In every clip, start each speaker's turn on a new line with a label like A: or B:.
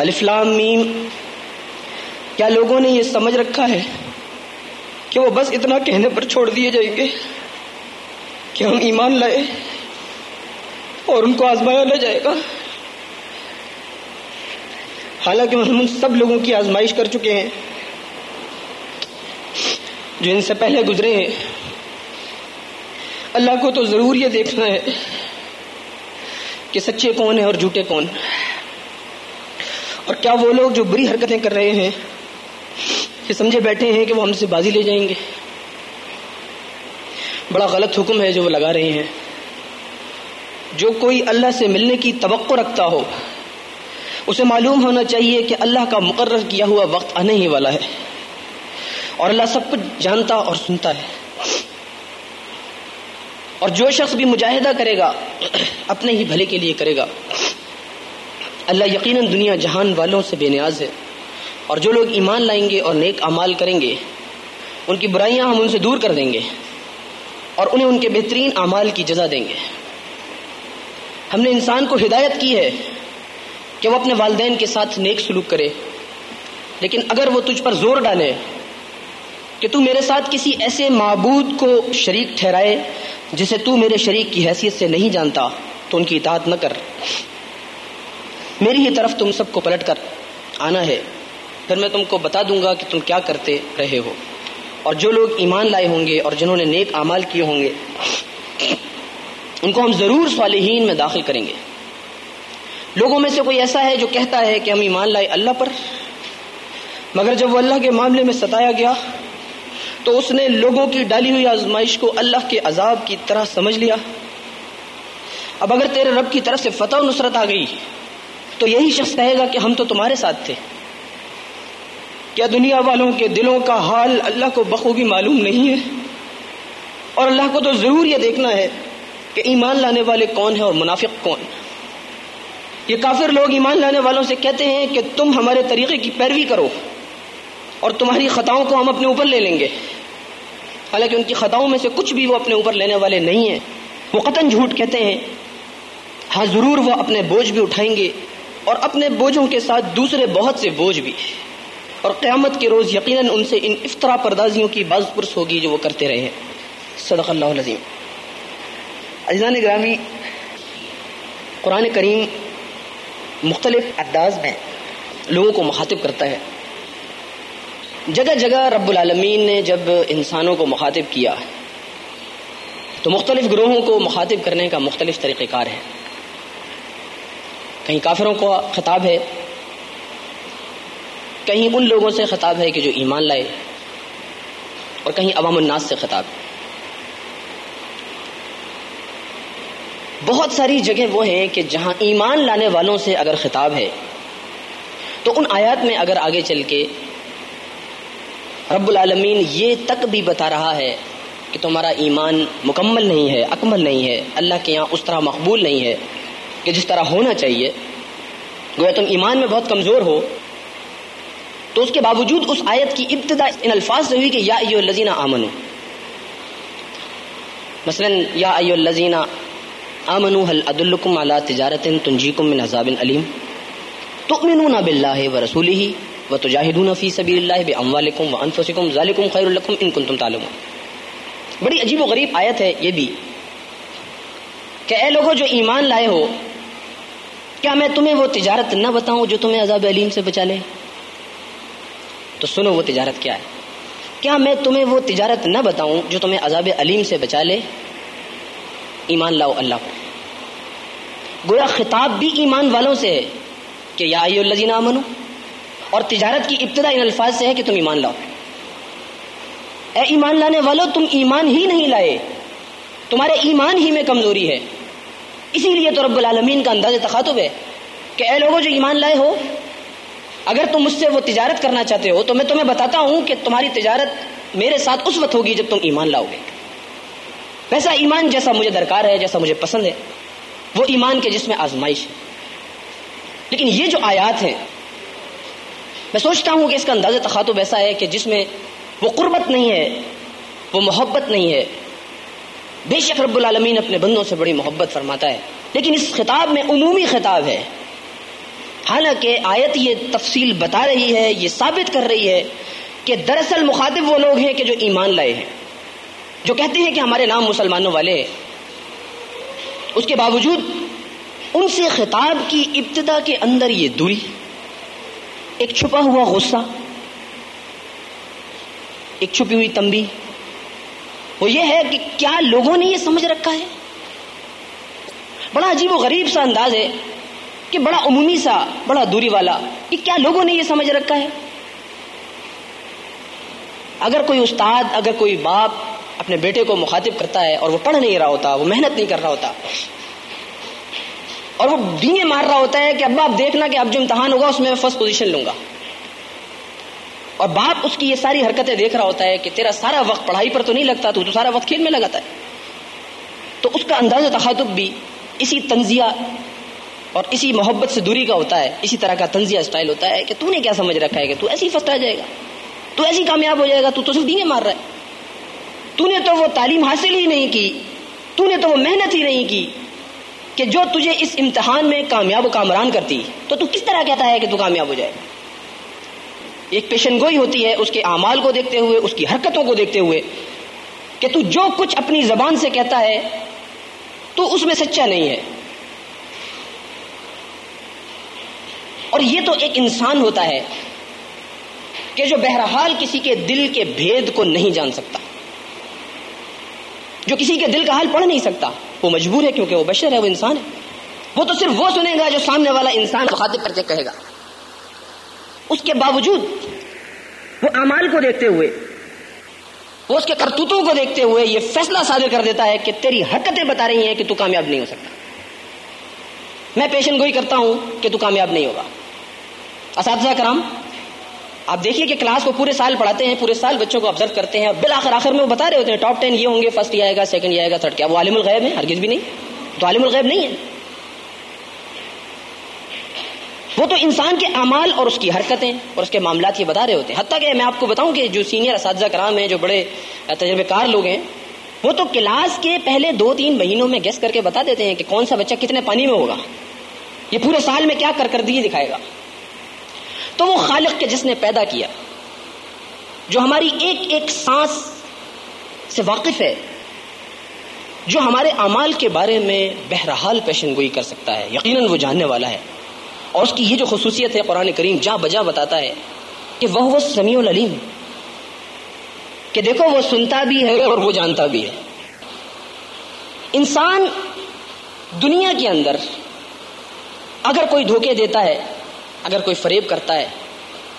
A: الف لام میم، کیا لوگوں نے یہ سمجھ رکھا ہے کہ وہ بس اتنا کہنے پر چھوڑ دیے جائیں گے کہ ہم ایمان لائے اور ان کو آزمایا نہ جائے گا؟ حالانکہ ہم ان سب لوگوں کی آزمائش کر چکے ہیں جو ان سے پہلے گزرے ہیں۔ اللہ کو تو ضرور یہ دیکھنا ہے کہ سچے کون ہیں اور جھوٹے کون، اور کیا وہ لوگ جو بری حرکتیں کر رہے ہیں کہ سمجھے بیٹھے ہیں کہ وہ ہم سے بازی لے جائیں گے۔ بڑا غلط حکم ہے جو وہ لگا رہے ہیں۔ جو کوئی اللہ سے ملنے کی توقع رکھتا ہو اسے معلوم ہونا چاہیے کہ اللہ کا مقرر کیا ہوا وقت آنے ہی والا ہے، اور اللہ سب کچھ جانتا اور سنتا ہے۔ اور جو شخص بھی مجاہدہ کرے گا اپنے ہی بھلے کے لیے کرے گا۔ اللہ یقیناً دنیا جہان والوں سے بے نیاز ہے، اور جو لوگ ایمان لائیں گے اور نیک اعمال کریں گے ان کی برائیاں ہم ان سے دور کر دیں گے اور انہیں ان کے بہترین اعمال کی جزا دیں گے۔ ہم نے انسان کو ہدایت کی ہے کہ وہ اپنے والدین کے ساتھ نیک سلوک کرے، لیکن اگر وہ تجھ پر زور ڈالے کہ تو میرے ساتھ کسی ایسے معبود کو شریک ٹھہرائے جسے تو میرے شریک کی حیثیت سے نہیں جانتا تو ان کی اطاعت نہ کر، میری ہی طرف تم سب کو پلٹ کر آنا ہے، پھر میں تم کو بتا دوں گا کہ تم کیا کرتے رہے ہو۔ اور جو لوگ ایمان لائے ہوں گے اور جنہوں نے نیک اعمال کیے ہوں گے ان کو ہم ضرور صالحین میں داخل کریں گے۔ لوگوں میں سے کوئی ایسا ہے جو کہتا ہے کہ ہم ایمان لائے اللہ پر، مگر جب وہ اللہ کے معاملے میں ستایا گیا تو اس نے لوگوں کی ڈالی ہوئی آزمائش کو اللہ کے عذاب کی طرح سمجھ لیا۔ اب اگر تیرے رب کی طرف سے فتح و نصرت آ گئی تو یہی شخص کہے گا کہ ہم تو تمہارے ساتھ تھے۔ کیا دنیا والوں کے دلوں کا حال اللہ کو بخوبی معلوم نہیں ہے؟ اور اللہ کو تو ضرور یہ دیکھنا ہے کہ ایمان لانے والے کون ہیں اور منافق کون۔ یہ کافر لوگ ایمان لانے والوں سے کہتے ہیں کہ تم ہمارے طریقے کی پیروی کرو اور تمہاری خطاؤں کو ہم اپنے اوپر لے لیں گے، حالانکہ ان کی خطاؤں میں سے کچھ بھی وہ اپنے اوپر لینے والے نہیں ہیں۔ وہ قطعاً جھوٹ کہتے ہیں، ہاں ضرور وہ اپنے بوجھ بھی اٹھائیں گے اور اپنے بوجھوں کے ساتھ دوسرے بہت سے بوجھ بھی، اور قیامت کے روز یقیناً ان سے ان افطرا پردازیوں کی باز پرس ہوگی جو وہ کرتے رہے ہیں۔ صدق اللہ العظیم۔ عزیزان گرامی، قرآن کریم مختلف انداز میں لوگوں کو مخاطب کرتا ہے۔ جگہ جگہ رب العالمین نے جب انسانوں کو مخاطب کیا تو مختلف گروہوں کو مخاطب کرنے کا مختلف طریقہ کار ہے۔ کہیں کافروں کو خطاب ہے، کہیں ان لوگوں سے خطاب ہے کہ جو ایمان لائے، اور کہیں عوام الناس سے خطاب ہے۔ بہت ساری جگہ وہ ہیں کہ جہاں ایمان لانے والوں سے اگر خطاب ہے تو ان آیات میں اگر آگے چل کے رب العالمین یہ تک بھی بتا رہا ہے کہ تمہارا ایمان مکمل نہیں ہے، اکمل نہیں ہے، اللہ کے یہاں اس طرح مقبول نہیں ہے کہ جس طرح ہونا چاہیے، گویا تم ایمان میں بہت کمزور ہو، تو اس کے باوجود اس آیت کی ابتدا ان الفاظ سے ہوئی کہ یا ایھا الذین آمنوا۔ مثلا یا ایھا الذین آمنوا هل ادلکم علی تجارۃ تنجیکم من عذاب علیم تؤمنون باللہ ورسولہ وتجاہدون فی سبیل اللہ باموالکم وانفسکم ذالکم خیر لکم ان کنتم تعلمون۔ بڑی عجیب و غریب آیت ہے یہ بھی کہ اے لوگوں جو ایمان لائے ہو، کیا میں تمہیں وہ تجارت نہ بتاؤں جو تمہیں عذاب علیم سے بچا لے؟ تو سنو وہ تجارت کیا ہے۔ کیا میں تمہیں وہ تجارت نہ بتاؤں جو تمہیں عذاب علیم سے بچا لے؟ ایمان لاؤ اللہ پر۔ گویا خطاب بھی ایمان والوں سے ہے کہ یا ایھا الذین آمنوا، اور تجارت کی ابتدا ان الفاظ سے ہے کہ تم ایمان لاؤ۔ اے ایمان لانے والو، تم ایمان ہی نہیں لائے، تمہارے ایمان ہی میں کمزوری ہے، اسی لیے تو رب العالمین کا انداز تخاطب ہے کہ اے لوگوں جو ایمان لائے ہو، اگر تم مجھ سے وہ تجارت کرنا چاہتے ہو تو میں تمہیں بتاتا ہوں کہ تمہاری تجارت میرے ساتھ اس وقت ہوگی جب تم ایمان لاؤ گے۔ ویسا ایمان جیسا مجھے درکار ہے، جیسا مجھے پسند ہے، وہ ایمان کے جس میں آزمائش ہے۔ لیکن یہ جو آیات ہیں، میں سوچتا ہوں کہ اس کا انداز تخاطب ایسا ہے کہ جس میں وہ قربت نہیں ہے، وہ محبت نہیں ہے۔ بے شک رب العالمین اپنے بندوں سے بڑی محبت فرماتا ہے، لیکن اس خطاب میں عمومی خطاب ہے۔ حالانکہ آیت یہ تفصیل بتا رہی ہے، یہ ثابت کر رہی ہے کہ دراصل مخاطب وہ لوگ ہیں کہ جو ایمان لائے ہیں، جو کہتے ہیں کہ ہمارے نام مسلمانوں والے ہیں، اس کے باوجود ان سے خطاب کی ابتدا کے اندر یہ دوری، ایک چھپا ہوا غصہ، ایک چھپی ہوئی تنبیہ، وہ یہ ہے کہ کیا لوگوں نے یہ سمجھ رکھا ہے؟ بڑا عجیب و غریب سا انداز ہے کہ بڑا عمومی سا، بڑا دوری والا، کہ کیا لوگوں نے یہ سمجھ رکھا ہے؟ اگر کوئی استاد، اگر کوئی باپ اپنے بیٹے کو مخاطب کرتا ہے اور وہ پڑھ نہیں رہا ہوتا، وہ محنت نہیں کر رہا ہوتا، اور وہ ڈینگے مار رہا ہوتا ہے کہ ابا آپ دیکھنا کہ اب جو امتحان ہوگا اس میں فرسٹ پوزیشن لوں گا، اور باپ اس کی یہ ساری حرکتیں دیکھ رہا ہوتا ہے کہ تیرا سارا وقت پڑھائی پر تو نہیں لگتا، تو سارا وقت کھیل میں لگاتا ہے، تو اس کا انداز تخاطب بھی اسی تنزیہ اور اسی محبت سے دوری کا ہوتا ہے، اسی طرح کا تنزیہ اسٹائل ہوتا ہے کہ تو نے کیا سمجھ رکھا ہے کہ تو ایسے ہی فرسٹ آ جائے گا، تو ایسی کامیاب ہو جائے گا، تو صرف ڈینگے مار رہا ہے، تو نے تو وہ تعلیم حاصل ہی نہیں کی، تو نے تو وہ محنت ہی نہیں کی کہ جو تجھے اس امتحان میں کامیاب و کامران کرتی، تو کس طرح کہتا ہے کہ تو کامیاب ہو جائے گا؟ ایک پیشن گوئی ہوتی ہے اس کے اعمال کو دیکھتے ہوئے، اس کی حرکتوں کو دیکھتے ہوئے، کہ تو جو کچھ اپنی زبان سے کہتا ہے تو اس میں سچا نہیں ہے۔ اور یہ تو ایک انسان ہوتا ہے کہ جو بہرحال کسی کے دل کے بھید کو نہیں جان سکتا، جو کسی کے دل کا حال پڑھ نہیں سکتا، وہ مجبور ہے کیونکہ وہ بشر ہے، وہ انسان ہے، وہ تو صرف وہ سنے گا جو سامنے والا انسان مخاطب کرتے کہے گا۔ اس کے باوجود وہ اعمال کو دیکھتے ہوئے، وہ اس کے کرتوتوں کو دیکھتے ہوئے یہ فیصلہ صادر کر دیتا ہے کہ تیری حرکتیں بتا رہی ہیں کہ تو کامیاب نہیں ہو سکتا، میں پیشن گوئی کرتا ہوں کہ تو کامیاب نہیں ہوگا۔ اساتذہ کرام، آپ دیکھیے کہ کلاس کو پورے سال پڑھاتے ہیں، پورے سال بچوں کو آبزرو کرتے ہیں، اور بالآخر آخر میں وہ بتا رہے ہوتے ہیں ٹاپ 10 یہ ہوں گے، فرسٹ یہ آئے گا، سیکنڈ یہ آئے گا، تھرڈ۔ کیا وہ عالم الغیب ہے؟ ہرگز بھی نہیں، تو عالم الغیب نہیں ہے، وہ تو انسان کے اعمال اور اس کی حرکتیں اور اس کے معاملات یہ بتا رہے ہوتے ہیں۔ حتیٰ کہ میں آپ کو بتاؤں کہ جو سینئر اساتذہ کرام ہیں، جو بڑے تجربے کار لوگ ہیں، وہ تو کلاس کے پہلے 2-3 مہینوں میں گیس کر کے بتا دیتے ہیں کہ کون سا بچہ کتنے پانی میں ہوگا، یہ پورے سال میں کیا کارکردگی دکھائے گا۔ تو وہ خالق کے جس نے پیدا کیا، جو ہماری ایک ایک سانس سے واقف ہے، جو ہمارے اعمال کے بارے میں بہرحال پیشن گوئی کر سکتا ہے، یقیناً وہ جاننے والا ہے، اور اس کی یہ جو خصوصیت ہے قرآن کریم جا بجا بتاتا ہے کہ وہ سمیع العلیم، کہ دیکھو وہ سنتا بھی ہے اور وہ جانتا بھی ہے۔ انسان دنیا کے اندر اگر کوئی دھوکے دیتا ہے، اگر کوئی فریب کرتا ہے،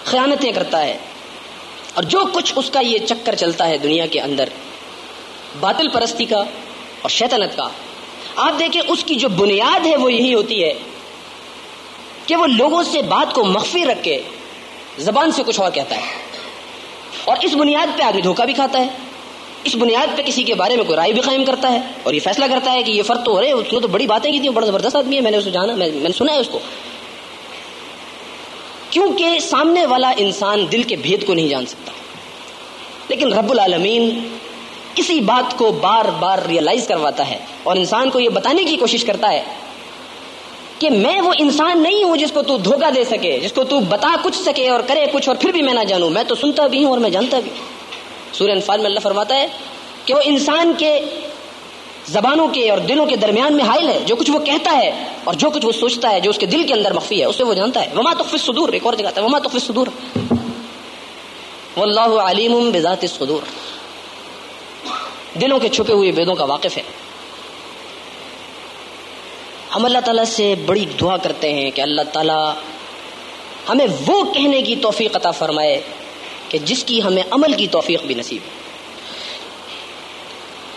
A: خیانتیں کرتا ہے، اور جو کچھ اس کا یہ چکر چلتا ہے دنیا کے اندر باطل پرستی کا اور شیطنت کا، آپ دیکھیں اس کی جو بنیاد ہے وہ یہی ہوتی ہے کہ وہ لوگوں سے بات کو مخفی رکھ کے زبان سے کچھ اور کہتا ہے، اور اس بنیاد پہ آدمی دھوکہ بھی کھاتا ہے، اس بنیاد پہ کسی کے بارے میں کوئی رائے بھی قائم کرتا ہے، اور یہ فیصلہ کرتا ہے کہ یہ فرد تو ہو رہے، اس نے تو بڑی باتیں کی تھی، بڑا زبردست آدمی ہے، میں نے اسے جانا، میں نے سنا ہے اس کو، کیونکہ سامنے والا انسان دل کے بھید کو نہیں جان سکتا۔ لیکن رب العالمین اسی بات کو بار بار ریئلائز کرواتا ہے اور انسان کو یہ بتانے کی کوشش کرتا ہے کہ میں وہ انسان نہیں ہوں جس کو تو دھوکہ دے سکے، جس کو تو بتا کچھ سکے اور کرے کچھ اور پھر بھی میں نہ جانوں، میں تو سنتا بھی ہوں اور میں جانتا بھی ہوں۔ سورہ انفال میں اللہ فرماتا ہے کہ وہ انسان کے زبانوں کے اور دلوں کے درمیان میں حائل ہے، جو کچھ وہ کہتا ہے اور جو کچھ وہ سوچتا ہے، جو اس کے دل کے اندر مخفی ہے، اسے وہ جانتا ہے۔ وما تخفی الصدور، ایک اور جگہ ہے وما تخفی الصدور واللہ علیم بذات الصدور، دلوں کے چھپے ہوئے بھیدوں کا واقف ہے۔ ہم اللہ تعالیٰ سے بڑی دعا کرتے ہیں کہ اللہ تعالیٰ ہمیں وہ کہنے کی توفیق عطا فرمائے کہ جس کی ہمیں عمل کی توفیق بھی نصیب ہے۔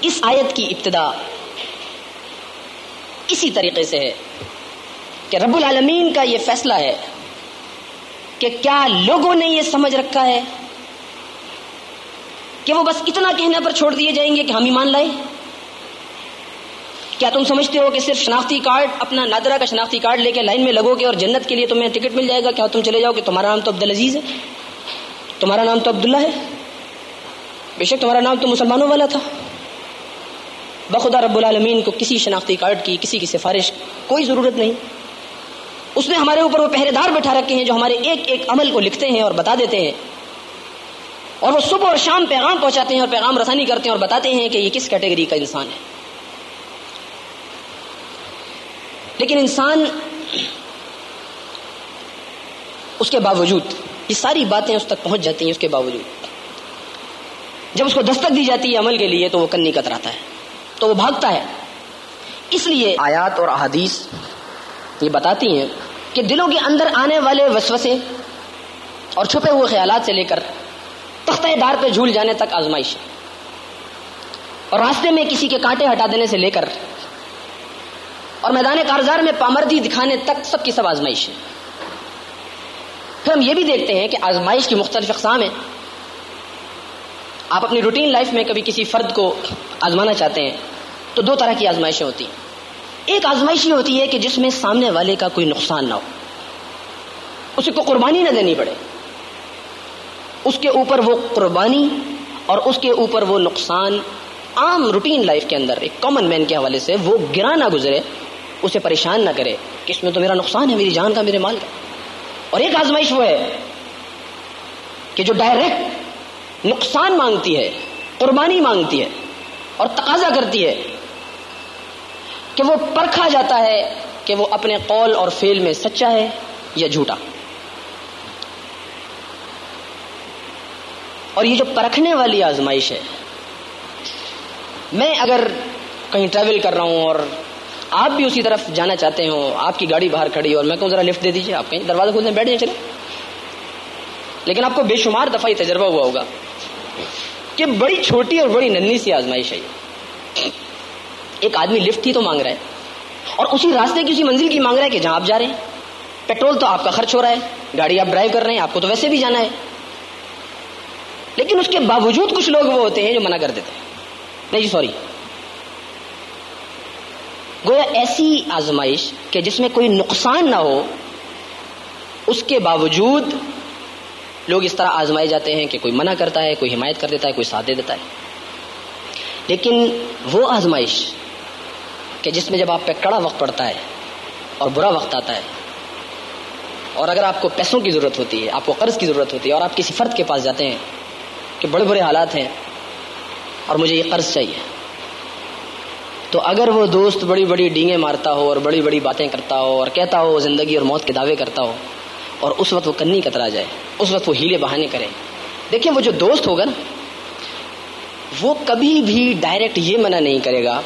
A: اس آیت کی ابتدا اسی طریقے سے ہے کہ رب العالمین کا یہ فیصلہ ہے کہ کیا لوگوں نے یہ سمجھ رکھا ہے کہ وہ بس اتنا کہنے پر چھوڑ دیے جائیں گے کہ ہم ایمان لائیں؟ کیا تم سمجھتے ہو کہ صرف شناختی کارڈ، اپنا نادرہ کا شناختی کارڈ لے کے لائن میں لگو گے اور جنت کے لیے تمہیں ٹکٹ مل جائے گا؟ کیا تم چلے جاؤ کہ تمہارا نام تو عبدالعزیز ہے، تمہارا نام تو عبداللہ ہے، بے شک تمہارا نام تو مسلمانوں والا تھا؟ بخدا رب العالمین کو کسی شناختی کارڈ کی، کسی کی سفارش کوئی ضرورت نہیں۔ اس نے ہمارے اوپر وہ پہرے دار بٹھا رکھے ہیں جو ہمارے ایک ایک عمل کو لکھتے ہیں اور بتا دیتے ہیں، اور وہ صبح اور شام پیغام پہنچاتے ہیں اور پیغام رسانی کرتے ہیں اور بتاتے ہیں کہ یہ کس کیٹیگری کا انسان ہے. لیکن انسان اس کے باوجود یہ ساری باتیں اس تک پہنچ جاتی ہیں، اس کے باوجود جب اس کو دستک دی جاتی ہے عمل کے لیے تو وہ کنی کتراتا ہے، تو وہ بھاگتا ہے. اس لیے آیات اور احادیث یہ بتاتی ہیں کہ دلوں کے اندر آنے والے وسوسے اور چھپے ہوئے خیالات سے لے کر تختہ دار پہ جھول جانے تک آزمائش ہے، اور راستے میں کسی کے کانٹے ہٹا دینے سے لے کر اور میدان کارزار میں پامردی دکھانے تک سب کی سب آزمائش ہے. پھر ہم یہ بھی دیکھتے ہیں کہ آزمائش کی مختلف اقسام ہیں. آپ اپنی روٹین لائف میں کبھی کسی فرد کو آزمانا چاہتے ہیں تو دو طرح کی آزمائشیں ہوتی ہیں. ایک آزمائش یہ ہوتی ہے کہ جس میں سامنے والے کا کوئی نقصان نہ ہو، اسے کو قربانی نہ دینی پڑے، اس کے اوپر وہ قربانی اور اس کے اوپر وہ نقصان عام روٹین لائف کے اندر ایک کامن مین کے حوالے سے وہ گرا نہ گزرے، اسے پریشان نہ کرے کہ اس میں تو میرا نقصان ہے، میری جان کا، میرے مال کا. اور ایک آزمائش وہ ہے کہ جو ڈائریکٹ نقصان مانگتی ہے، قربانی مانگتی ہے اور تقاضا کرتی ہے کہ وہ پرکھا جاتا ہے کہ وہ اپنے قول اور فعل میں سچا ہے یا جھوٹا. اور یہ جو پرکھنے والی آزمائش ہے، میں اگر کہیں ٹریول کر رہا ہوں اور آپ بھی اسی طرف جانا چاہتے ہو، آپ کی گاڑی باہر کھڑی اور میں کہوں ذرا لفٹ دے دیجیے، آپ کہیں دروازہ کھولنے بیٹھ جائیں چلے. لیکن آپ کو بے شمار دفعہ یہ تجربہ ہوا ہوگا کہ بڑی چھوٹی اور بڑی ننھی سی آزمائش ہے. ایک آدمی لفٹ ہی تو مانگ رہا ہے اور اسی راستے کی اسی منزل کی مانگ رہا ہے کہ جہاں آپ جا رہے ہیں. پیٹرول تو آپ کا خرچ ہو رہا ہے، گاڑی آپ ڈرائیو کر رہے ہیں، آپ کو تو ویسے بھی جانا ہے. لیکن اس کے باوجود کچھ لوگ وہ ہوتے ہیں جو منع کر دیتے ہیں، نہیں جی سوری. گویا ایسی آزمائش کہ جس میں کوئی نقصان نہ ہو، اس کے باوجود لوگ اس طرح آزمائے جاتے ہیں کہ کوئی منع کرتا ہے، کوئی حمایت کر دیتا ہے، کوئی ساتھ دے دیتا ہے. لیکن وہ آزمائش کہ جس میں جب آپ پہ کڑا وقت پڑتا ہے اور برا وقت آتا ہے، اور اگر آپ کو پیسوں کی ضرورت ہوتی ہے، آپ کو قرض کی ضرورت ہوتی ہے اور آپ کسی فرد کے پاس جاتے ہیں کہ بڑے برے حالات ہیں اور مجھے یہ قرض چاہیے، تو اگر وہ دوست بڑی بڑی ڈینگیں مارتا ہو اور بڑی بڑی باتیں کرتا ہو اور کہتا ہو زندگی اور موت کے دعوے کرتا ہو، اور اس وقت وہ کنی کترا جائے، اس وقت وہ ہیلے بہانے کرے، دیکھیں وہ جو دوست ہوگا نا، وہ کبھی بھی ڈائریکٹ یہ منع نہیں کرے گا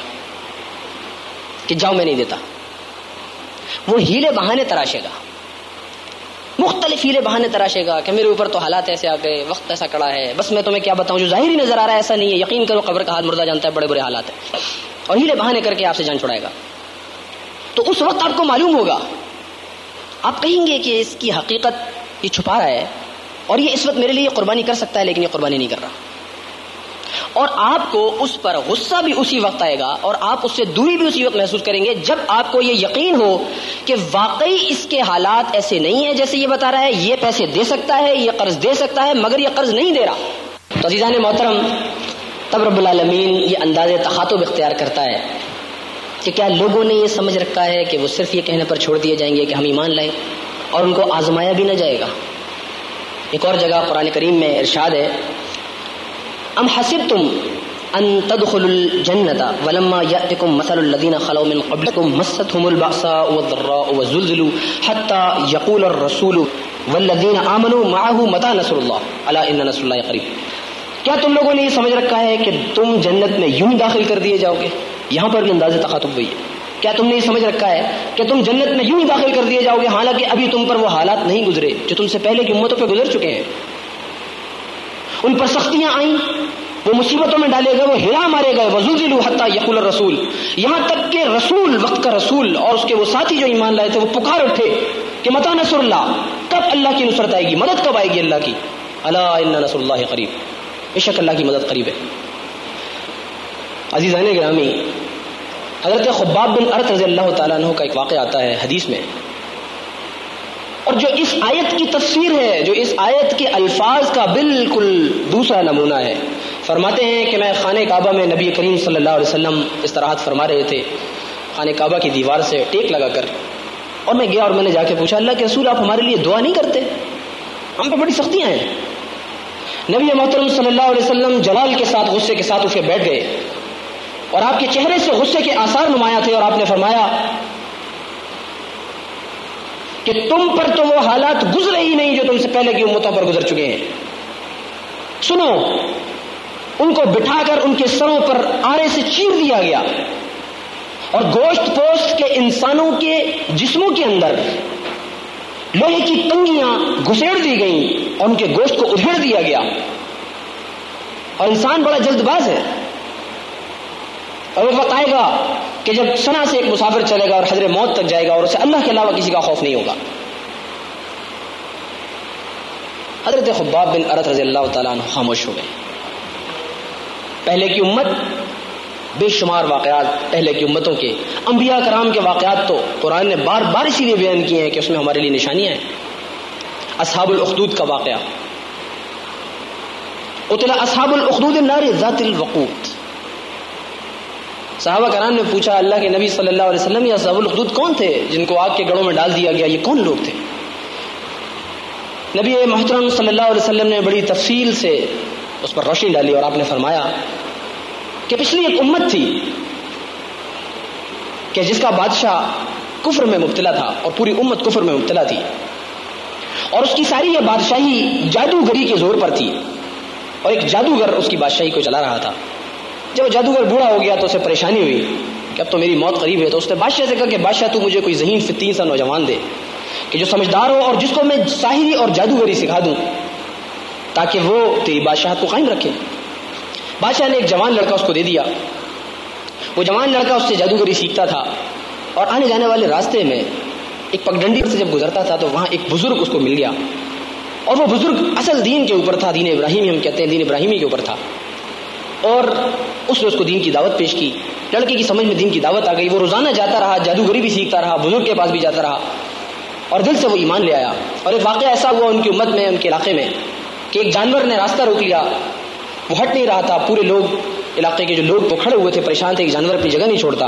A: کہ جاؤ میں نہیں دیتا. وہ ہیلے بہانے تراشے گا، مختلف ہیلے بہانے تراشے گا کہ میرے اوپر تو حالات ایسے آ گئے، وقت ایسا کڑا ہے، بس میں تمہیں کیا بتاؤں، جو ظاہری نظر آ رہا ہے ایسا نہیں ہے، یقین کرو قبر کا حال مردہ جانتا ہے، بڑے برے حالات ہیں، اور ہیلے بہانے کر کے آپ سے جان چھڑائے گا. تو اس وقت آپ کو معلوم ہوگا، آپ کہیں گے کہ اس کی حقیقت یہ چھپا رہا ہے اور یہ اس وقت میرے لیے قربانی کر سکتا ہے لیکن یہ قربانی نہیں کر رہا. اور آپ کو اس پر غصہ بھی اسی وقت آئے گا اور آپ اس سے دوری بھی اسی وقت محسوس کریں گے جب آپ کو یہ یقین ہو کہ واقعی اس کے حالات ایسے نہیں ہیں جیسے یہ بتا رہا ہے، یہ پیسے دے سکتا ہے، یہ قرض دے سکتا ہے، مگر یہ قرض نہیں دے رہا. تو عزیزان محترم، تب رب العالمین یہ انداز تخاطب اختیار کرتا ہے کہ کیا لوگوں نے یہ سمجھ رکھا ہے کہ وہ صرف یہ کہنے پر چھوڑ دیے جائیں گے کہ ہم ایمان لائیں اور ان کو آزمایا بھی نہ جائے گا. ایک اور جگہ قرآن کریم میں ارشاد ہے، ام حسبتم ان تدخلوا الجنة ولما يأتكم مثل الذين خلوا من قبلكم مستهم البأساء والضراء وزلزلوا حتى يقول الرسول والذين آمنوا معه متى نصر الله ألا إن نصر الله قريب. کیا تم لوگوں نے یہ سمجھ رکھا ہے کہ تم جنت میں یوں داخل کر دیے جاؤ گے؟ یہاں پر بھی انداز تخاطب ہوئی ہے. کیا تم نے یہ سمجھ رکھا ہے کہ تم جنت میں یوں داخل کر دیے جاؤ گے حالانکہ ابھی تم پر وہ حالات نہیں گزرے جو تم سے پہلے کی امتوں پہ گزر چکے ہیں؟ ان پر سختیاں آئیں، وہ مصیبتوں میں ڈالے گئے، وہ ہلا مارے گئے، وزلزلوا حتی یقول الرسول، یہاں تک کہ رسول، وقت کا رسول اور اس کے وہ ساتھی جو ایمان لائے تھے وہ پکار اٹھے کہ متی نصر اللہ، کب اللہ کی نصرت آئے گی، مدد کب آئے گی اللہ کی. الا ان نصر اللہ قریب، بے شک اللہ کی مدد قریب ہے. عزیزان گرامی، حضرت خباب بن ارت رضی اللہ تعالیٰ عنہ کا ایک واقعہ آتا ہے حدیث میں، اور جو اس آیت کی تفسیر ہے، جو اس آیت کے الفاظ کا بالکل دوسرا نمونہ ہے. فرماتے ہیں کہ میں خانہ کعبہ میں نبی کریم صلی اللہ علیہ وسلم استراحت فرما رہے تھے، خانہ کعبہ کی دیوار سے ٹیک لگا کر، اور میں گیا اور میں نے جا کے پوچھا اللہ کے رسول آپ ہمارے لیے دعا نہیں کرتے؟ ہم پہ بڑی سختیاں ہیں. نبی محترم صلی اللہ علیہ وسلم جلال کے ساتھ غصے کے ساتھ اٹھ کے بیٹھ گئے اور آپ کے چہرے سے غصے کے آثار نمایاں تھے اور آپ نے فرمایا کہ تم پر تو وہ حالات گزرے ہی نہیں جو تم سے پہلے کی امتوں پر گزر چکے ہیں. سنو، ان کو بٹھا کر ان کے سروں پر آرے سے چیر دیا گیا اور گوشت پوست کے انسانوں کے جسموں کے اندر لوہے کی تنگیاں گھسیڑ دی گئیں اور ان کے گوشت کو ادھیڑ دیا گیا. اور انسان بڑا جلد باز ہے اور وہ وقت آئے گا کہ جب سنا سے ایک مسافر چلے گا اور حضر موت تک جائے گا اور اسے اللہ کے علاوہ کسی کا خوف نہیں ہوگا. حضرت خباب بن ارت رضی اللہ تعالیٰ عنہ خاموش ہو گئے. پہلے کی امت، بے شمار واقعات پہلے کی امتوں کے انبیاء کرام کے واقعات تو قرآن نے بار بار اسی لیے بیان کیے ہیں کہ اس میں ہمارے لیے نشانیاں ہیں. اصحاب الاخدود کا واقعہ، قتل اصحاب الاخدود النار ذات الوقود. صحابہ کرام نے پوچھا اللہ کے نبی صلی اللہ علیہ وسلم یہ اصحاب الاخدود کون تھے جن کو آگ کے گڑھوں میں ڈال دیا گیا؟ یہ کون لوگ تھے؟ نبی محترم صلی اللہ علیہ وسلم نے بڑی تفصیل سے اس پر روشنی ڈالی اور آپ نے فرمایا کہ پچھلی ایک امت تھی کہ جس کا بادشاہ کفر میں مبتلا تھا اور پوری امت کفر میں مبتلا تھی اور اس کی ساری یہ بادشاہی جادوگری کے زور پر تھی اور ایک جادوگر اس کی بادشاہی کو چلا رہا تھا. جب وہ جادوگر بوڑھا ہو گیا تو اسے پریشانی ہوئی کہ اب تو میری موت قریب ہے. تو اس نے بادشاہ سے کہا کہ بادشاہ تو مجھے کوئی ذہین فتین سا نوجوان دے کہ جو سمجھدار ہو اور جس کو میں ساحری اور جادوگری سکھا دوں تاکہ وہ تیری بادشاہت کو قائم رکھے. بادشاہ نے ایک جوان لڑکا اس کو دے دیا. وہ جوان لڑکا اس سے جادوگری سیکھتا تھا اور آنے جانے والے راستے میں ایک پگڈنڈی سے جب گزرتا تھا تو وہاں ایک بزرگ اس کو مل گیا اور وہ بزرگ اصل دین کے اوپر تھا، دین ابراہیمی ہم کہتے ہیں، دین ابراہیمی کے اوپر تھا. اور اس نے اس کو دین کی دعوت پیش کی. لڑکے کی سمجھ میں دین کی دعوت آ گئی. وہ روزانہ جاتا رہا، جادوگری بھی سیکھتا رہا، بزرگ کے پاس بھی جاتا رہا اور دل سے وہ ایمان لے آیا. اور ایک واقعہ ایسا ہوا ان کی امت میں، ان کے علاقے میں، کہ ایک جانور نے راستہ روک لیا. وہ ہٹ نہیں رہا تھا. پورے لوگ، علاقے کے جو لوگ تو کھڑے ہوئے تھے، پریشان تھے کہ جانور اپنی جگہ نہیں چھوڑتا.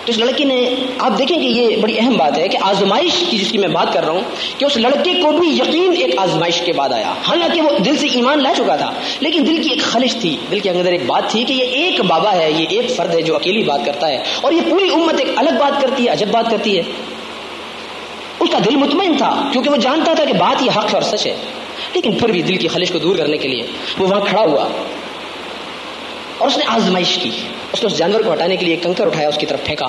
A: تو اس لڑکے نے، آپ دیکھیں کہ یہ بڑی اہم بات ہے کہ آزمائش کی جس کی میں بات کر رہا ہوں کہ اس لڑکے کو بھی یقین ایک آزمائش کے بعد آیا. حالانکہ وہ دل سے ایمان لا چکا تھا لیکن دل کی ایک خلش تھی، دل کے اندر ایک بات تھی کہ یہ ایک بابا ہے، یہ ایک فرد ہے جو اکیلی بات کرتا ہے اور یہ پوری امت ایک الگ بات کرتی ہے، عجب بات کرتی ہے. اس کا دل مطمئن تھا کیونکہ وہ جانتا تھا کہ بات یہ حق اور سچ ہے، لیکن پھر بھی دل کی خلش کو دور کرنے کے لیے وہ وہاں کھڑا ہوا اور اس نے آزمائش کی. اس نے اس جانور کو ہٹانے کے لیے ایک کنکر اٹھایا، اس کی طرف پھینکا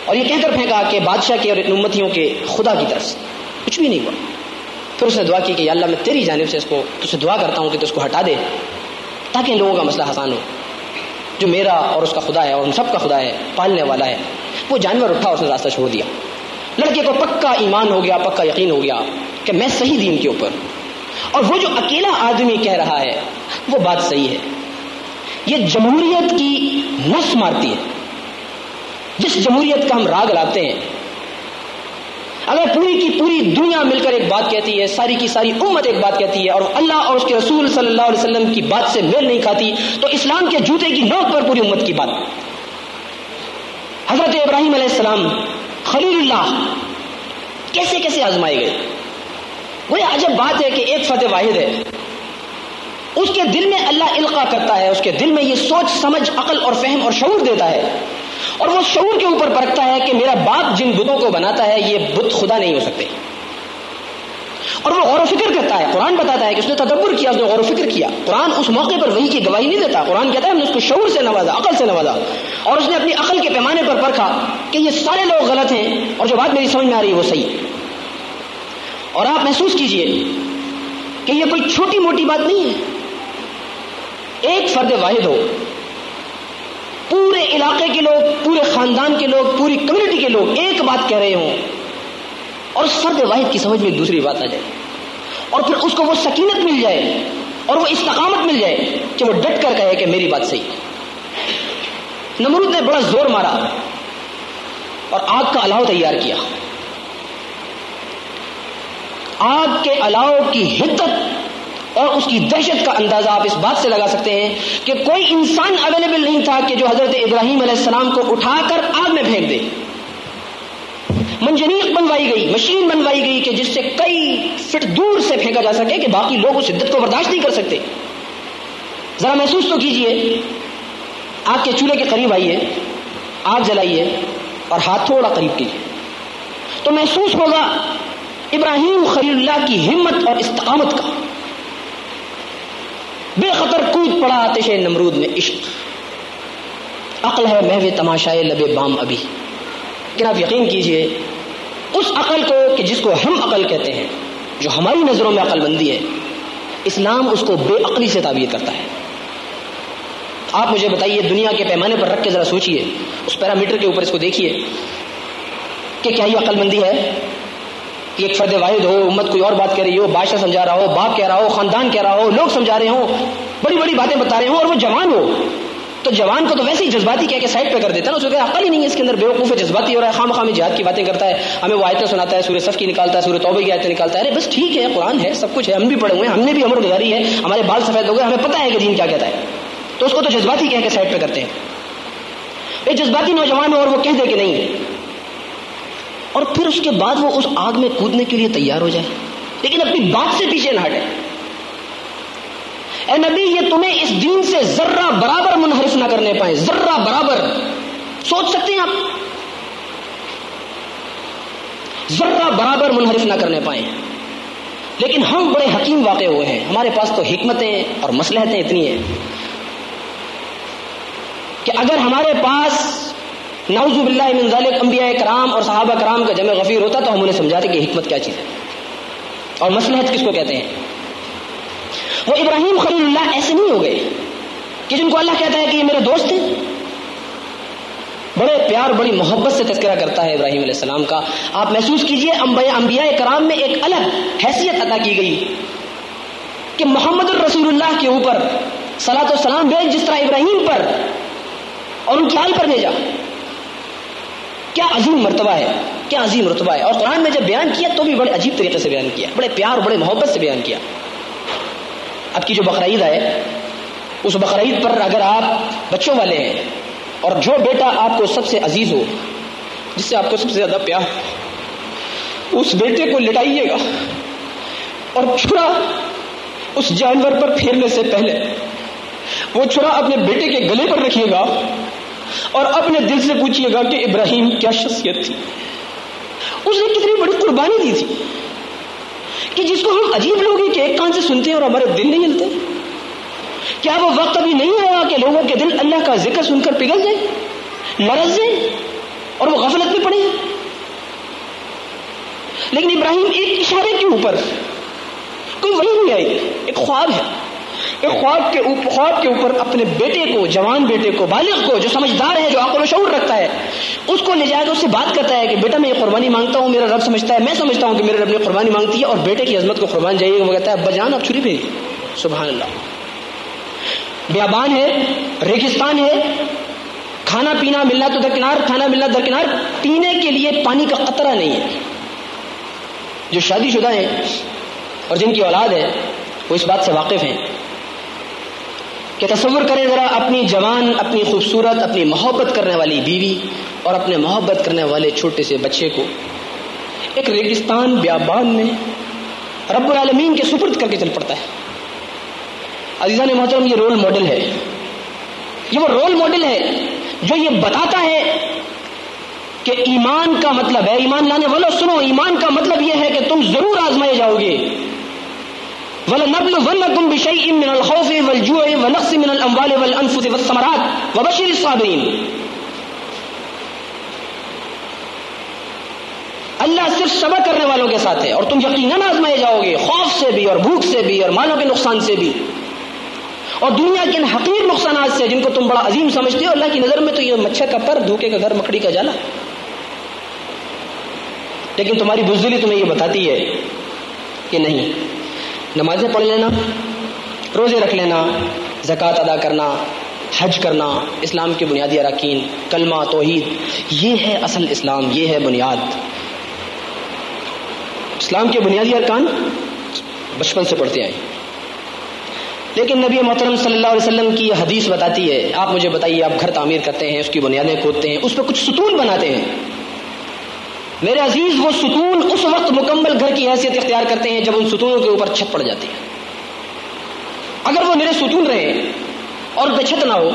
A: اور یہ کہہ کر پھینکا کہ بادشاہ کے اور امتیوں کے خدا کی طرف سے. کچھ بھی نہیں ہوا. پھر اس نے دعا کی کہ یا اللہ میں تیری جانب سے اس کو تجھ سے دعا کرتا ہوں کہ تو اس کو ہٹا دے تاکہ ان لوگوں کا مسئلہ آسان ہو جو میرا اور اس کا خدا ہے اور ان سب کا خدا ہے، پالنے والا ہے. وہ جانور اٹھا اور اس نے راستہ چھوڑ دیا. لڑکے کو پکا ایمان ہو گیا، پکا یقین ہو گیا کہ میں صحیح دین کے اوپر، اور وہ جو اکیلا آدمی کہہ رہا ہے وہ بات صحیح ہے. یہ جمہوریت کی نس مارتی ہے. جس جمہوریت کا ہم راگ لاتے ہیں، اگر پوری کی پوری دنیا مل کر ایک بات کہتی ہے، ساری کی ساری امت ایک بات کہتی ہے اور اللہ اور اس کے رسول صلی اللہ علیہ وسلم کی بات سے میل نہیں کھاتی، تو اسلام کے جوتے کی نوک پر پوری امت کی بات. حضرت ابراہیم علیہ السلام خلیل اللہ کیسے کیسے آزمائے گئے. وہ عجب بات ہے کہ ایک فتح واحد ہے، اس کے دل میں اللہ القا کرتا ہے، اس کے دل میں یہ سوچ سمجھ عقل اور فہم اور شعور دیتا ہے اور وہ شعور کے اوپر پرکھتا ہے کہ میرا باپ جن بتوں کو بناتا ہے یہ بت خدا نہیں ہو سکتے، اور وہ غور و فکر کرتا ہے. قرآن بتاتا ہے کہ اس نے تدبر کیا، اس نے غور و فکر کیا. قرآن اس موقع پر وحی کی گواہی نہیں دیتا. قرآن کہتا ہے ہم نے اس کو شعور سے نوازا، عقل سے نوازا، اور اس نے اپنی عقل کے پیمانے پر پرکھا کہ یہ سارے لوگ غلط ہیں اور جو بات میری سمجھ میں آ رہی ہے وہ صحیح ہے. اور آپ محسوس کیجئے کہ یہ کوئی چھوٹی موٹی بات نہیں ہے. ایک فرد واحد ہو، پورے علاقے کے لوگ، پورے خاندان کے لوگ، پوری کمیونٹی کے لوگ ایک بات کہہ رہے ہوں اور اس فرد واحد کی سمجھ میں دوسری بات آ جائے اور پھر اس کو وہ سکینت مل جائے اور وہ استقامت مل جائے کہ وہ ڈٹ کر کہے کہ میری بات صحیح. نمرود نے بڑا زور مارا اور آگ کا الاؤ تیار کیا. آگ کے الاؤ کی حدت اور اس کی دہشت کا اندازہ آپ اس بات سے لگا سکتے ہیں کہ کوئی انسان اویلیبل نہیں تھا کہ جو حضرت ابراہیم علیہ السلام کو اٹھا کر آگ میں پھینک دے. منجنیق بنوائی گئی، مشین بنوائی گئی کہ جس سے کئی فٹ دور سے پھینکا جا سکے کہ باقی لوگ اس شدت کو برداشت نہیں کر سکتے۔ ذرا محسوس تو کیجئے، آگ کے چولہے کے قریب آئیے، آگ جلائیے اور ہاتھ تھوڑا قریب کیجئے تو محسوس ہوگا ابراہیم خلیل اللہ کی ہمت اور استقامت کا۔ بے خطر کود پڑا آتش نمرود میں عشق، عقل ہے محو تماشائے لبے بام ابھی۔ لیکن آپ یقین کیجئے اس عقل کو کہ جس کو ہم عقل کہتے ہیں، جو ہماری نظروں میں عقل مندی ہے، اسلام اس کو بے عقلی سے تعبیر کرتا ہے۔ آپ مجھے بتائیے، دنیا کے پیمانے پر رکھ کے ذرا سوچئے، اس پیرامیٹر کے اوپر اس کو دیکھیے کہ کیا یہ عقل مندی ہے؟ کہ ایک فرد واحد ہو، امت کوئی اور بات کہہ رہی ہو، بادشاہ سمجھا رہا ہو، باپ کہہ رہا ہو، خاندان کہہ رہا ہو، لوگ سمجھا رہے ہوں، بڑی بڑی باتیں بتا رہے ہوں، اور وہ جوان ہو تو جوان کو تو ویسے ہی جذباتی کہہ کے سائڈ پہ کر دیتا ہے نا، اس کو کہ عقل ہی نہیں ہے اس کے اندر، بیوقوف ہے، جذباتی ہو رہا ہے، خام خام جہاد کی باتیں کرتا ہے، ہمیں وہ آیتیں سناتا ہے، سورہ صف کی نکالتا ہے، سورہ توبہ کی آیتیں نکالتا ہے۔ ارے بس ٹھیک ہے، قرآن ہے، سب کچھ ہے، ہم بھی پڑھے ہوئے ہیں، ہم نے بھی عمر گزاری ہے، ہمارے بال سفید ہو گئے، ہمیں پتہ ہے کہ دین کیا کہتا ہے، تو اس کو تو جذباتی کہہ کے سائڈ پہ کرتے ہیں۔ ایک جذباتی نوجوان ہو اور وہ کہہ دے کہ نہیں، اور پھر اس کے بعد وہ اس آگ میں کودنے کے لیے تیار ہو جائے، لیکن اپنی بات سے پیچھے نہ ہٹے۔ اے نبی، یہ تمہیں اس دین سے ذرہ برابر منحرف نہ کرنے پائیں، ذرہ برابر۔ سوچ سکتے ہیں آپ، ذرہ برابر منحرف نہ کرنے پائیں۔ لیکن ہم بڑے حکیم واقع ہوئے ہیں، ہمارے پاس تو حکمتیں اور مصلحتیں اتنی ہیں کہ اگر ہمارے پاس نعوذ باللہ من ذالک انبیاء کرام اور صحابہ کرام کا جمع غفیر ہوتا تو ہم انہیں سمجھاتے کہ حکمت کیا چیز ہے اور مصلحت کس کو کہتے ہیں۔ وہ ابراہیم خلیل اللہ ایسے نہیں ہو گئے کہ جن کو اللہ کہتا ہے کہ یہ میرے دوست ہیں۔ بڑے پیار بڑی محبت سے تذکرہ کرتا ہے ابراہیم علیہ السلام کا۔ آپ محسوس کیجئے انبیاء کرام میں ایک الگ حیثیت عطا کی گئی کہ محمد الرسول اللہ کے اوپر صلاۃ و سلام بھیج جس طرح ابراہیم پر اور ان کی آل پر بھیجا۔ کیا عظیم مرتبہ ہے، کیا عظیم رتبہ ہے۔ اور قرآن میں جب بیان کیا تو بھی بڑے عجیب طریقے سے بیان کیا، بڑے پیار بڑے محبت سے بیان کیا۔ اب کی جو بقرعید ہے، اس بقرعید پر اگر آپ بچوں والے ہیں اور جو بیٹا آپ کو سب سے عزیز ہو، جس سے آپ کو سب سے زیادہ پیار، اس بیٹے کو لٹائیے گا اور چھرا اس جانور پر پھیرنے سے پہلے وہ چھرا اپنے بیٹے کے گلے پر رکھیے گا اور اپنے دل سے پوچھیے گا کہ ابراہیم کیا شخصیت تھی، اس نے کتنی بڑی قربانی دی تھی، کہ جس کو ہم عجیب لوگ ہیں کہ ایک کان سے سنتے ہیں اور ہمارے دل نہیں ہلتے۔ کیا وہ وقت ابھی نہیں آیا کہ لوگوں کے دل اللہ کا ذکر سن کر پگھل جائیں، لرز جائیں اور وہ غفلت میں پڑے؟ لیکن ابراہیم ایک اشارے کے اوپر، کوئی وحی نہیں آئی، ایک خواب ہے، ایک خواب کے اوپر اپنے بیٹے کو، جوان بیٹے کو، بالغ کو، جو سمجھدار ہے، جو عقل و شعور رکھتا ہے، اس کو لے جائے گا، اس سے بات کرتا ہے کہ بیٹا میں یہ قربانی مانگتا ہوں، میرا رب سمجھتا ہے، میں سمجھتا ہوں کہ میرے رب نے قربانی مانگتی ہے، اور بیٹے کی عظمت کو قربان جائیے گا۔ وہ کہتا ہے ابا جان آپ چھری بھیجیے۔ سبحان اللہ۔ بیابان ہے، ریگستان ہے، کھانا پینا ملنا تو درکنار، کھانا ملنا درکنار، پینے کے لیے پانی کا قطرہ نہیں ہے۔ جو شادی شدہ ہیں اور جن کی اولاد ہے وہ اس بات سے واقف ہیں کہ تصور کریں ذرا اپنی جوان، اپنی خوبصورت، اپنی محبت کرنے والی بیوی اور اپنے محبت کرنے والے چھوٹے سے بچے کو ایک ریگستان بیابان میں رب العالمین کے سپرد کر کے چل پڑتا ہے۔ عزیزان محترم، یہ رول ماڈل ہے، یہ وہ رول ماڈل ہے جو یہ بتاتا ہے کہ ایمان کا مطلب ہے، ایمان لانے والوں سنو، ایمان کا مطلب یہ ہے کہ تم ضرور آزمائے جاؤ گے۔ وَلَنَبْلُوَنَّكُمْ بِشَيْءٍ مِّنَ الْخَوْفِ وَالْجُوعِ وَنَقْصٍ مِّنَ الْأَمْوَالِ وَالْأَنفُسِ وَالثَّمَرَاتِ وَبَشِّرِ الصَّابِرِينَ۔ اللہ صرف صبر کرنے والوں کے ساتھ ہے، اور تم یقیناً آزمائے جاؤ گے، خوف سے بھی اور بھوک سے بھی اور مالوں کے نقصان سے بھی اور دنیا کے ان حقیر نقصانات سے جن کو تم بڑا عظیم سمجھتے ہو۔ اللہ کی نظر میں تو یہ مچھر کا پر، دھوکے کا گھر، مکڑی کا جالا، لیکن تمہاری بزدلی تمہیں یہ بتاتی ہے کہ نہیں، نمازیں پڑھ لینا، روزے رکھ لینا، زکوٰۃ ادا کرنا، حج کرنا، اسلام کے بنیادی اراکین، کلمہ، توحید، یہ ہے اصل اسلام، یہ ہے بنیاد۔ اسلام کے بنیادی ارکان بچپن سے پڑھتے آئے، لیکن نبی محترم صلی اللہ علیہ وسلم کی یہ حدیث بتاتی ہے، آپ مجھے بتائیے، آپ گھر تعمیر کرتے ہیں، اس کی بنیادیں کھودتے ہیں، اس پہ کچھ ستون بناتے ہیں، میرے عزیز وہ ستون اس وقت مکمل گھر کی حیثیت اختیار کرتے ہیں جب ان ستونوں کے اوپر چھت پڑ جاتی ہے. اگر وہ میرے ستون رہے اور ان پہ چھت نہ ہو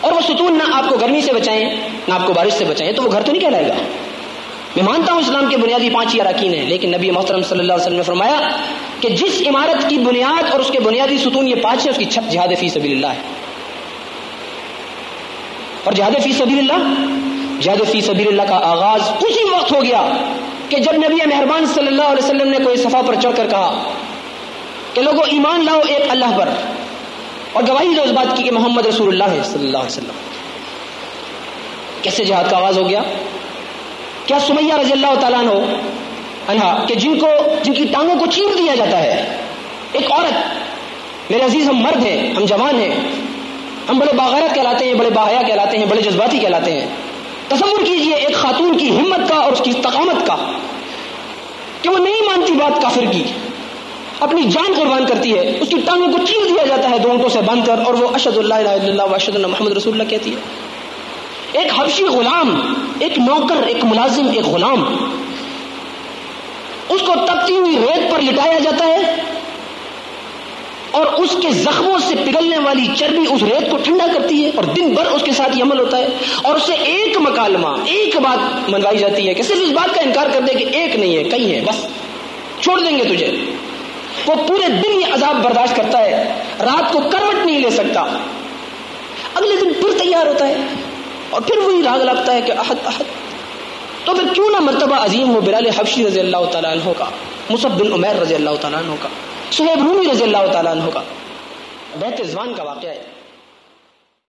A: اور وہ ستون نہ آپ کو گرمی سے بچائیں نہ آپ کو بارش سے بچائیں تو وہ گھر تو نہیں کہلائے گا. میں مانتا ہوں اسلام کے بنیادی 5 ہی اراکین ہیں، لیکن نبی محترم صلی اللہ علیہ وسلم نے فرمایا کہ جس عمارت کی بنیاد اور اس کے بنیادی ستون یہ 5 ہیں اس کی چھت جہاد فی سبیل اللہ ہے. اور جہاد فی سبیل اللہ کا آغاز اسی وقت ہو گیا کہ جب نبی مہربان صلی اللہ علیہ وسلم نے کوئی صفا پر چڑھ کر کہا کہ لوگوں ایمان لاؤ ایک اللہ پر اور گواہی دو اس بات کی کہ محمد رسول اللہ ہے صلی اللہ علیہ وسلم. کیسے جہاد کا آغاز ہو گیا؟ کیا سمیہ رضی اللہ تعالیٰ عنہ کہ جن کی ٹانگوں کو چیر دیا جاتا ہے، ایک عورت، میرے عزیز ہم مرد ہیں، ہم جوان ہیں، ہم بڑے باغیرت کہلاتے ہیں، بڑے باحیا کہلاتے ہیں، بڑے جذباتی کہلاتے ہیں. تصور کیجئے ایک خاتون کی ہمت کا اور اس کی استقامت کا کہ وہ نہیں مانتی بات کافر کی، اپنی جان قربان کرتی ہے، اس کی ٹانگوں کو چیر دیا جاتا ہے 2 اونٹوں سے باندھ کر اور وہ اشہد اللہ الہ الا اللہ و اشہد ان محمد رسول اللہ کہتی ہے. ایک حبشی غلام، ایک نوکر، ایک ملازم، ایک غلام، اس کو تپتی ہوئی ریت پر لٹایا جاتا ہے اور اس کے زخموں سے پگھلنے والی چربی اس ریت کو ٹھنڈا کرتی ہے اور دن بھر اس کے ساتھ یہ عمل ہوتا ہے اور اسے ایک مکالمہ، ایک بات منوائی جاتی ہے کہ صرف اس بات کا انکار کر دے کہ ایک نہیں ہے کئی ہیں، بس چھوڑ دیں گے تجھے. وہ پورے دن یہ عذاب برداشت کرتا ہے، رات کو کروٹ نہیں لے سکتا، اگلے دن پھر تیار ہوتا ہے اور پھر وہی راگ لگتا ہے کہ احد احد. تو پھر کیوں نہ مرتبہ عظیم ہو بلال حبشی رضی اللہ تعالیٰ عنہ کا، مصعب بن عمیر رضی اللہ تعالیٰ عنہ کا، صہیب رومی رضی اللہ تعالیٰ عنہ کا. بیعت رضوان کا واقعہ ہے.